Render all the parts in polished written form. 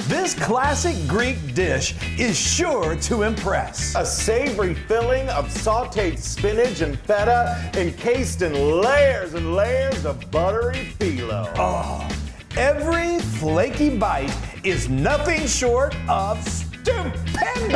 This classic Greek dish is sure to impress. A savory filling of sautéed spinach and feta encased in layers and layers of buttery phyllo. Oh, every flaky bite is nothing short of stupendous.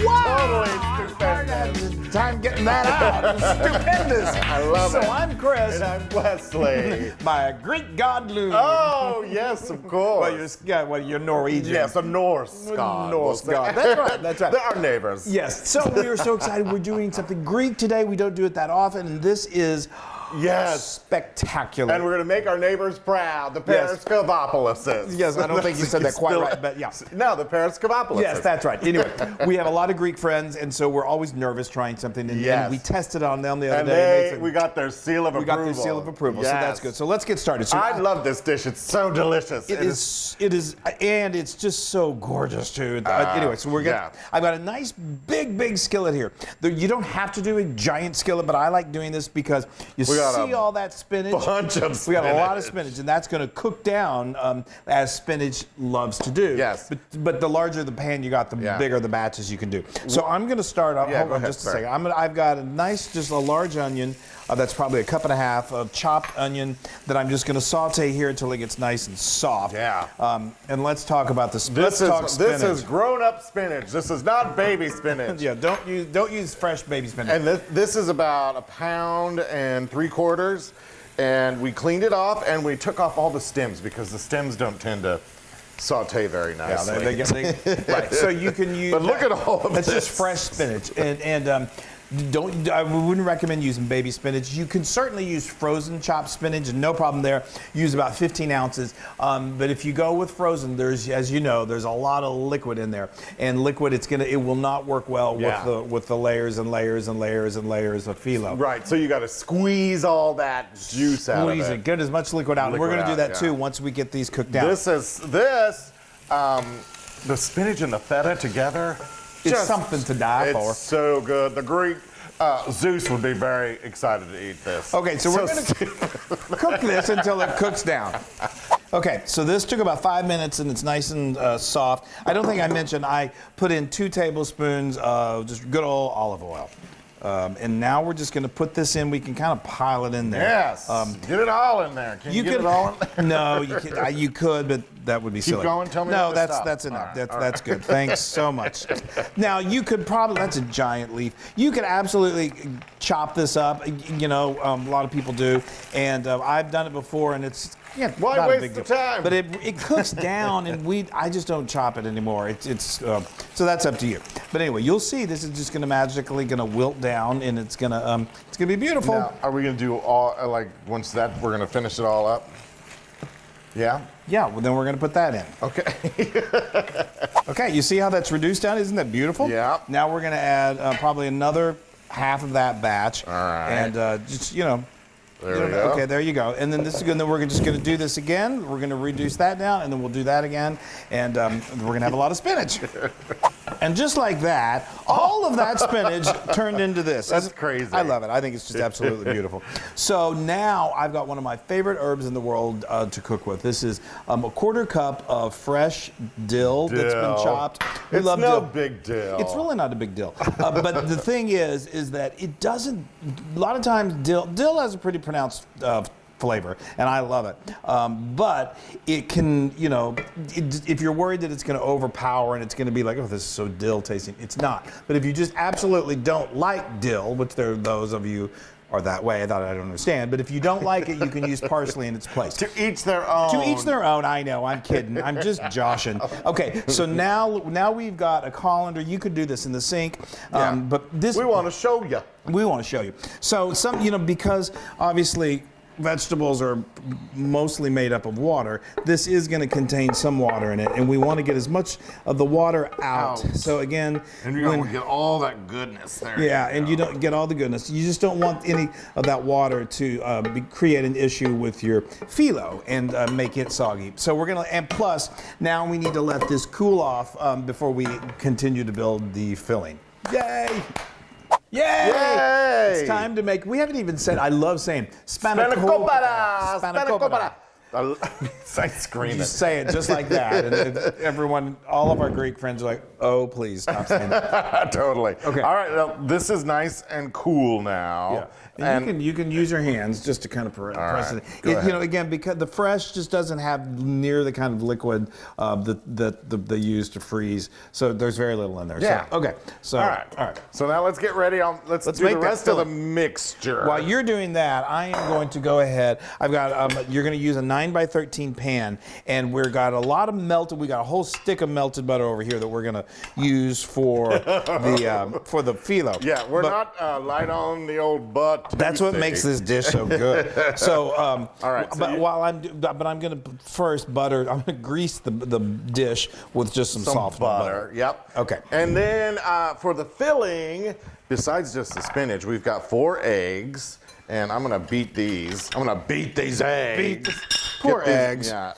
Wow! Totally stupendous. Time getting that out. Stupendous. I love it. So I'm Chris. And I'm Wesley. My Greek god Loon. Oh, yes, of course. You're Norwegian. Yes, a Norse god. Norse god. That's right. That's right. They're our neighbors. Yes. So we are so excited. We're doing something Greek today. We don't do it that often, and this is spectacular. And we're going to make our neighbors proud, the Yes. Periscopopolises. Yes, I don't think you said that quite right, but yeah. No, the Periscopopolises. Yes, that's right. Anyway, we have a lot of Greek friends, and so we're always nervous trying something. And, Yes. and we tested on them the other And day. we got their seal of approval. We got their seal of approval, so Yes. that's good. So let's get started. So I love this dish. It's so delicious. It is, and it's just so gorgeous too. Anyway, so we're gonna. Yeah. I've got a nice big skillet here. You don't have to do a giant skillet, but I like doing this because you see all that spinach. Bunch of spinach. We got a lot of spinach, and that's going to cook down as spinach loves to do. Yes. But the larger the pan you got, the bigger the batches you can do. So I'm going to start off. Yeah, hold go on ahead, just a second. I've got a nice, just a large onion. That's probably a cup and a half of chopped onion that I'm just going to saute here until it gets nice and soft. Yeah. And let's talk about the This is grown-up spinach. This is not baby spinach. Yeah, don't use fresh baby spinach. And this is about 1 3/4 pounds. And we cleaned it off, and we took off all the stems because the stems don't tend to saute very nicely. Yeah, right. So you can use. But look at all of this. That's just fresh spinach, and I wouldn't recommend using baby spinach. You can certainly use frozen chopped spinach, no problem there. Use about 15 ounces. But if you go with frozen, there's, as you know, there's a lot of liquid in there, and liquid it will not work well with the layers and layers and layers and layers of phyllo. Right. So you got to squeeze all that juice out of it. Squeeze it. Get as much liquid out. And we're going to do that too once we get these cooked down. The spinach and the feta together. It's something to die for. It's so good. The Greek Zeus would be very excited to eat this. Okay, so we're going to cook this until it cooks down. Okay, so this took about 5 minutes and it's nice and soft. I don't think I mentioned I put in 2 tablespoons of just good old olive oil. And now we're just going to put this in. We can kind of pile it in there. Yes. Get it all in there. Can you get it all in there? No, you could, but that would be silly. Keep going. Tell me. No, when to that's stop. enough. Right, That's good. Thanks so much. Now you could probably. That's a giant leaf. You could absolutely chop this up. You know, a lot of people do, and I've done it before, and it's. Yeah, why waste the time? But it cooks down, and I just don't chop it anymore. So that's up to you. But anyway, you'll see this is just going to magically wilt down, and it's gonna be beautiful. Now, are we going to do all once that we're going to finish it all up? Yeah. Yeah. Well, then we're going to put that in. Okay. Okay. You see how that's reduced down? Isn't that beautiful? Yeah. Now we're going to add probably another half of that batch. All right. And just There we go. Okay, there you go. And then we're just going to do this again. We're going to reduce that down, and then we'll do that again. And we're going to have a lot of spinach. And just like that, all of that spinach turned into this. That's crazy. I love it. I think it's just absolutely beautiful. So now I've got one of my favorite herbs in the world to cook with. This is a 1/4 cup of fresh dill that's been chopped. It's love no dill. big deal. It's really not a big deal. But the thing is that it doesn't, a lot of times dill has a pretty pronounced flavor, and I love it. But it can, if you're worried that it's going to overpower and it's going to be like, oh, this is so dill tasting, it's not. But if you just absolutely don't like dill, which there are those of you are that way, I don't understand. But if you don't like it, you can use parsley in its place. To each their own. To each their own. I know. I'm kidding. I'm just joshing. Okay. So now we've got a colander. You could do this in the sink. But this we want to show you. We want to show you. So because obviously vegetables are mostly made up of water, this is going to contain some water in it, and we want to get as much of the water out. So again, and you're going to get all that goodness there. Yeah, and you don't get all the goodness. You just don't want any of that water to create an issue with your phyllo and make it soggy. So we're going to, and plus, now we need to let this cool off before we continue to build the filling. Yay! Yay! Yay! It's time to make, we haven't even said, I love saying, Spanakopita! Spanakopita! I scream You it. say it just like that, and everyone, all of our Greek friends are like, "Oh, please stop saying that." Totally. Okay. All right. Well, this is nice and cool now. Yeah. And you can use your hands just to kind of press right, it. go ahead. You know, again, because the fresh just doesn't have near the kind of liquid that they use to freeze. So there's very little in there. Yeah. So, okay. So All right. So now let's get ready. Let's do make the that rest of the filling. mixture. While you're doing that, I am going to go ahead. I've got you're going to use a 9x13 pan, and we've got a lot of melted. We got a whole stick of melted butter over here that we're going to use for the phyllo. Yeah, we're not light on the old butt. That's what makes this dish so good. So, all right. So I'm going to first butter. I'm going to grease the dish with just some soft butter. Yep. Okay. And then for the filling, besides just the spinach, we've got 4 eggs, and I'm gonna beat these. I'm gonna beat these eggs. Poor eggs. Yeah.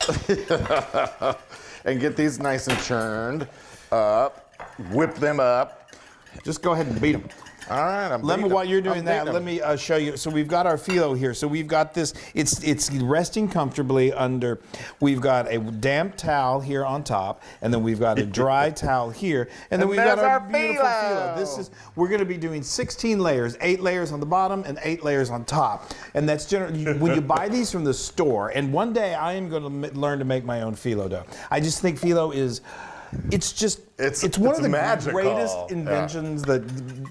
And get these nice and churned up. Whip them up. Just go ahead and beat them. All right, While you're doing that, let me show you. So we've got our phyllo here. So we've got this. It's resting comfortably under. We've got a damp towel here on top, and then we've got a dry towel here, and then we've got our beautiful phyllo. We're going to be doing 16 layers, 8 layers on the bottom and 8 layers on top, and that's generally when you buy these from the store. And one day I am going to learn to make my own phyllo dough. I just think phyllo is. It's one of the magical. greatest inventions that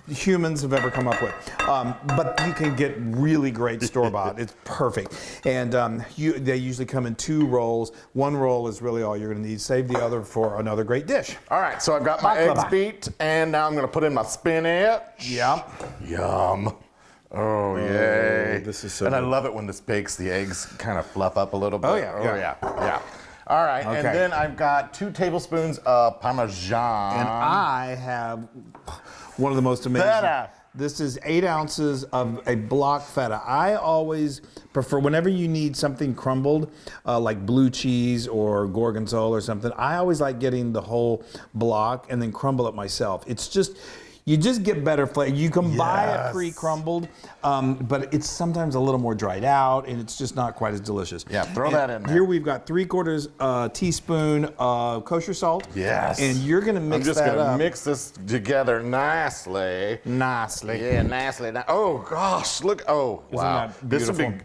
humans have ever come up with. But you can get really great store-bought. It's perfect. And they usually come in 2 rolls. 1 roll is really all you're going to need. Save the other for another great dish. All right, so I've got my eggs beat, and now I'm going to put in my spinach. Yep. Yum. Oh, yay. This is so And I good. love it when this bakes, the eggs kind of fluff up a little bit. Oh, yeah. All right, Okay. and then I've got 2 tablespoons of Parmesan. And I have one of the most amazing. Feta. This is 8 ounces of a block feta. I always prefer, whenever you need something crumbled, like blue cheese or gorgonzola or something, I always like getting the whole block and then crumble it myself. It's just, you just get better flavor. You can buy it pre-crumbled, but it's sometimes a little more dried out, and it's just not quite as delicious. Yeah, throw that in there. Here we've got 3/4 teaspoon of kosher salt. Yes. And you're going to mix that up. I'm just going to mix this together nicely. Nicely. Yeah, nicely. Oh, gosh, look. Oh, wow. that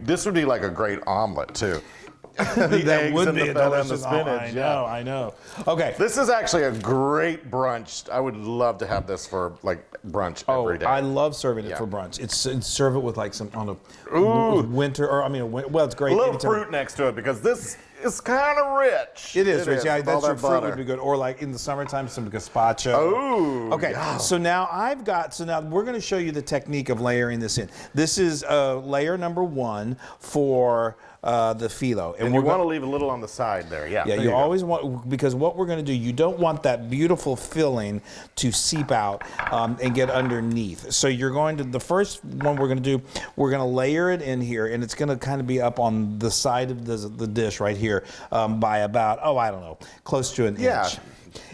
This would be like a great omelet, too. That would be a feta and the delicious spinach. I know. Okay. This is actually a great brunch. I would love to have this for like brunch every day. I love serving it for brunch. It's serve it with like some on a winter, or well, it's great. a little anytime. fruit next to it because this is kind of rich. It is rich. Yeah, with all that's your that fruit butter. would be good. Or like in the summertime, some gazpacho. Oh. Okay. Yeah. So now we're going to show you the technique of layering this in. This is layer number 1 for the phyllo. And you want to leave a little on the side there. Yeah. Yeah, there you always want, because what we're going to do, you don't want that beautiful filling to seep out and get underneath. So the first one we're going to do, we're going to layer it in here, and it's going to kind of be up on the side of the dish right here by about, I don't know, close to an inch.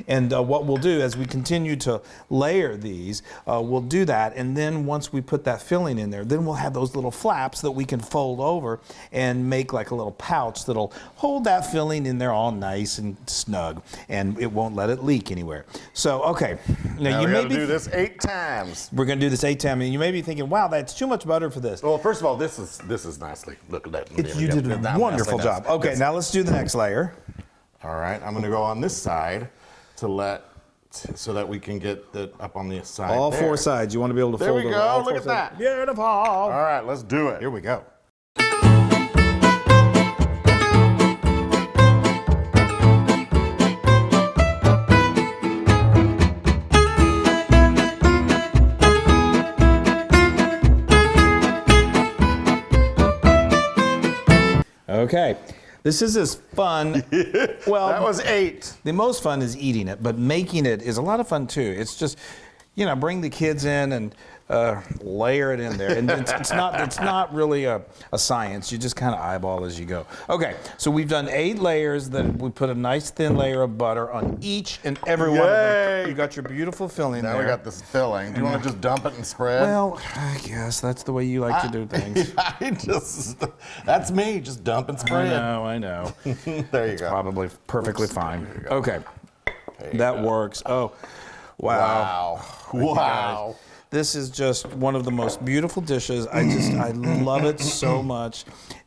And what we'll do as we continue to layer these, we'll do that, and then once we put that filling in there, then we'll have those little flaps that we can fold over and make like a little pouch that'll hold that filling in there all nice and snug, and it won't let it leak anywhere. So, okay. Now you may do this 8 times. We're going to do this 8 times, and you may be thinking, wow, that's too much butter for this. Well, first of all, this is nicely. Look at that. You did a wonderful job. Okay, now let's do the next layer. All right, I'm going to go on this side so that we can get it up on the side. All 4 sides. You want to be able to there fold we over go. all 4 Look at sides. that. Beautiful. All right, let's do it. Here we go. Okay. This is as fun. Well, That was 8. the most fun is eating it, but making it is a lot of fun too. It's just, bring the kids in and layer it in there. And it's not really a science. You just kind of eyeball as you go. Okay, so we've done 8 layers. That we put a nice thin layer of butter on each and every one of them. You got your beautiful filling there. Now we got this filling. Do you want to just dump it and spread? Well, I guess that's the way you like to do things. That's me. Just dump and spread. I know. There you go. Probably perfectly fine. go. Okay, that works. Oh, wow. Wow. This is just one of the most beautiful dishes. I love it so much.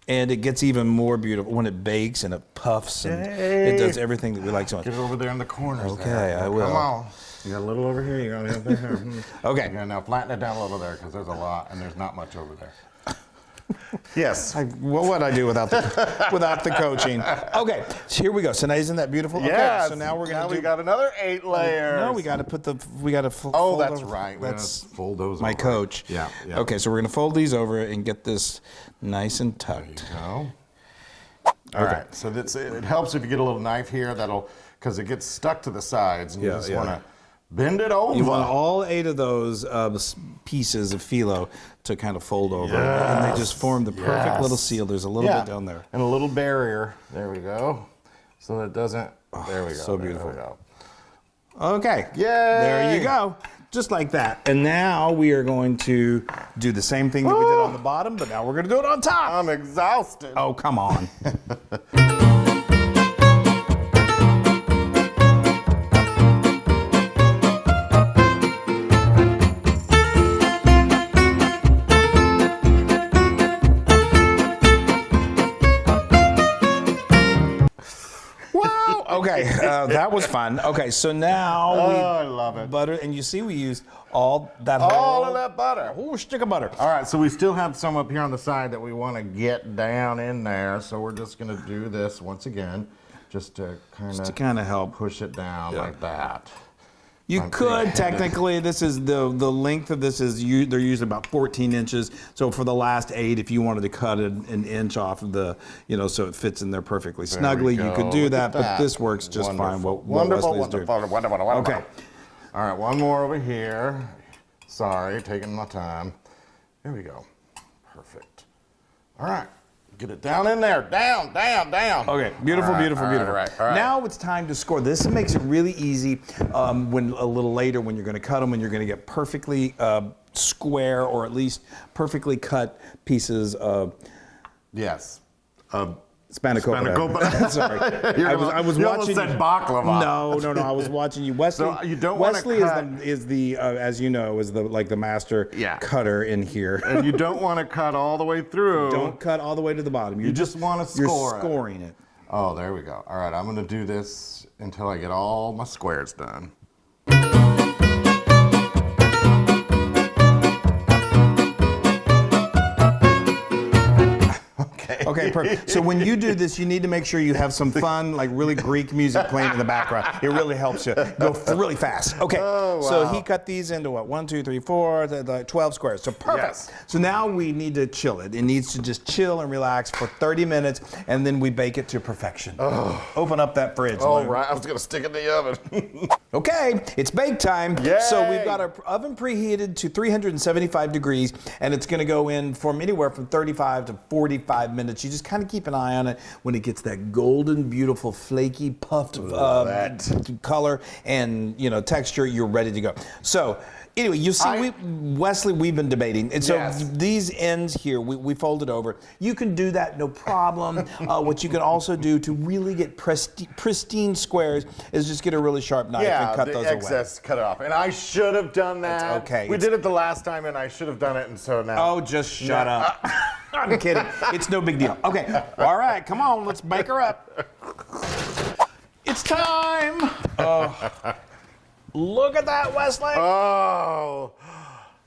And it gets even more beautiful when it bakes and it puffs and it does everything that we like so much. Get it over there in the corners. Okay, there. I will. Come on. You got a little over here, you got a little there. Okay. You're gonna now flatten it down a little there because there's a lot and there's not much over there. Yes. What would I do without the coaching? Okay, so here we go. So now isn't that beautiful? Yes. Okay, so now we're gonna we got another 8 layers. No, we got to fold. Oh, that's over. right. That's fold those. my over. coach. Yeah. Okay, so we're gonna fold these over and get this nice and tucked. There you go. All right. So it helps if you get a little knife here. Because it gets stuck to the sides, and you just want to bend it over. You want all 8 of those pieces of phyllo to kind of fold over, and they just form the perfect little seal. There's a little bit down there, and a little barrier. There we go, so that it doesn't. There we go. So beautiful. There we go. Okay. Yay! There you go. Just like that. And now we are going to do the same thing that we did on the bottom, but now we're going to do it on top. I'm exhausted. Oh, come on. Okay, that was fun. Okay, so now I love it. Butter, and you see we used all of that butter. whole stick of butter. All right, so we still have some up here on the side that we want to get down in there. So we're just going to do this once again, just to kind of help push it down like that. You could technically. This is the length of this is they're usually about 14 inches. So for the last 8, if you wanted to cut an inch off of the, so it fits in there perfectly snugly, you could do that. But this works just fine. What Wesley's doing. Wonderful. Okay. All right, one more over here. Sorry, taking my time. There we go. Perfect. All right. Get it down in there. Down. Okay, beautiful. All right. Now it's time to score. This makes it really easy when a little later when you're going to cut them and you're going to get perfectly square or at least perfectly cut pieces of Spanakopita. Sorry. I was you watching. You said baklava. No. I was watching you. Wesley. So you don't Wesley cut, is the as you know is the master cutter in here. And you don't want to cut all the way through. Don't cut all the way to the bottom. You just want to score. You're scoring it. Oh, there we go. All right, I'm going to do this until I get all my squares done. Okay, perfect. So when you do this, you need to make sure you have some fun, like really Greek music playing in the background. It really helps you go really fast. Okay, So he cut these into what? 1, 2, 3, 4, 12 squares. So perfect. Yes. So now we need to chill it. It needs to just chill and relax for 30 minutes, and then we bake it to perfection. Open up that fridge. All right, I was going to stick it in the oven. Okay, it's bake time. Yay. So we've got our oven preheated to 375 degrees, and it's going to go in from anywhere from 35 to 45 minutes. You just kind of keep an eye on it. When it gets that golden, beautiful, flaky, puffed color and texture, you're ready to go. So anyway, you see, Wesley, we've been debating. And so these ends here, we folded over. You can do that, no problem. What you can also do to really get pristine squares is just get a really sharp knife and cut those excess, away. cut it off. And I should have done that. It's okay. We did it the last time, and I should have done it, and so now. Oh, just shut up. I'm kidding. It's no big deal. Okay. All right. Come on. Let's bake her up. It's time. Look at that, Wesley. Oh.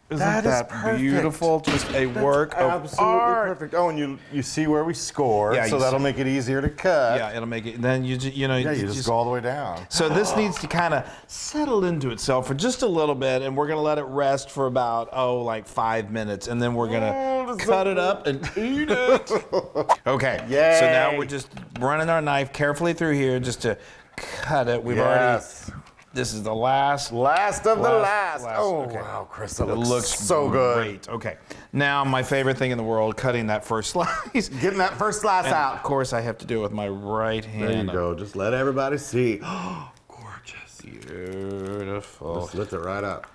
Isn't that perfect. Beautiful? Just a work of absolutely art. Perfect. Oh, and you see where we scored, Yeah, so that'll make it easier to cut. Yeah, it'll make it. Then you just go all the way down. So this needs to kind of settle into itself for just a little bit, and we're gonna let it rest for about like 5 minutes, and then we're gonna cut it up and eat it. Okay. Yay. So now we're just running our knife carefully through here just to cut it. We've already This is the last. Last of the last. last. Oh, Okay. wow, Chris, that It looks looks so good. great. Okay. Now, my favorite thing in the world, cutting that first slice. Getting that first slice And out. of course, I have to do it with my right hand. There you go. Just let everybody see. Gorgeous. Beautiful. Just lift it right up.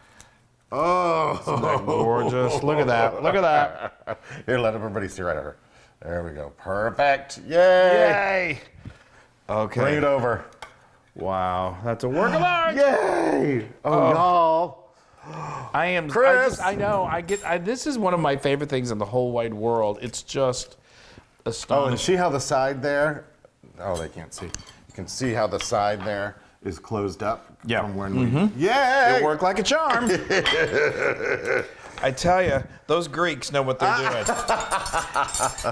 Oh. Isn't that gorgeous? Look at that. Look at that. Here, let everybody see right over. There we go. Perfect. Yay. Yay. Okay. Bring it over. Wow. That's a work of art. Yay. Oh, y'all. I am. Chris. I know. This is one of my favorite things in the whole wide world. It's just Oh, astonishing. and see how the side there? Oh, they can't see. You can see how the side there is closed up. Yeah. From when we. Yay. It worked like a charm. I tell you, those Greeks know what they're doing.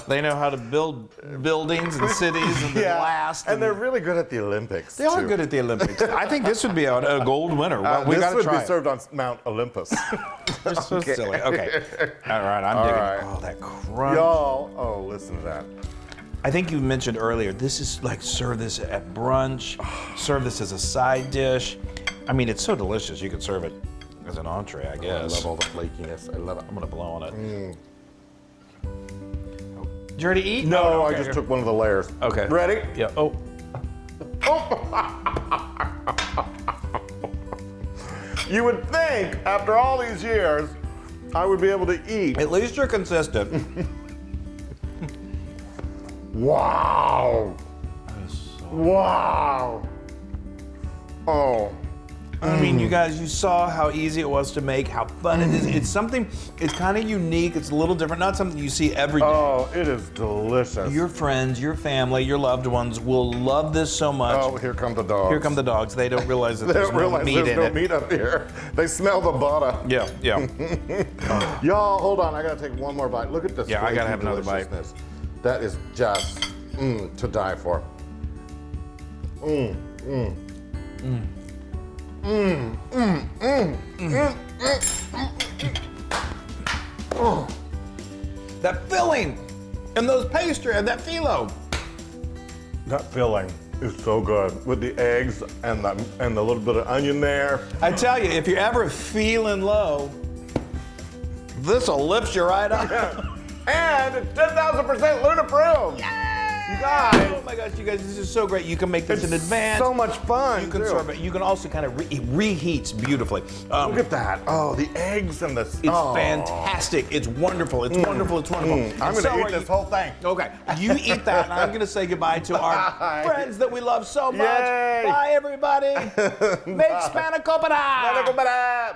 They know how to build buildings and cities and last. And they're really good at the Olympics. They are too. good at the Olympics. I think this would be a gold winner. We this got to would try be it. served on Mount Olympus. They're so silly. Okay. All right, I'm digging. right. Oh, that crunch. Y'all, oh, listen to that. I think you mentioned earlier, this is like serve this at brunch, serve this as a side dish. I mean, it's so delicious. You could serve it as an entree, I I guess. love all the flakiness. I love it. I'm gonna blow on it. Did you already eat? No, Oh, I okay, just okay. took one of the layers. Okay. Ready? Yeah. Oh. You would think after all these years, I would be able to eat. At least you're consistent. Wow. Wow. Oh. I mean, you guys, you saw how easy it was to make, how fun it is. It's something, it's kind of unique. It's a little different. Not something you see every day. Oh, it is delicious. Your friends, your family, your loved ones will love this so much. Oh, here come the dogs. Here come the dogs. They don't realize that They there's don't no realize meat there's in no it. meat up here. They smell the butter. Yeah, yeah. Y'all, hold on. I gotta take one more bite. Look at this. Yeah, I gotta flaky have another bite. deliciousness. That is just to die for. That filling and those pastry and that phyllo. That filling is so good with the eggs and the little bit of onion there. I tell you, if you're ever feeling low, this'll lift you right up. And it's 10,000% Loon approved. You guys. Oh my gosh, you guys, this is so great. You can make this in It's advance. so much fun. You can too. serve it. You can also kind of reheats beautifully. Look at that. Oh, the eggs and the. It's oh. fantastic. It's wonderful. It's wonderful. It's wonderful. I'm And gonna eat this whole thing. Okay, you eat that, and I'm going to say goodbye to our Bye. friends that we love so much. Yay. Bye, everybody. Make Spanakopita. Spanakopita.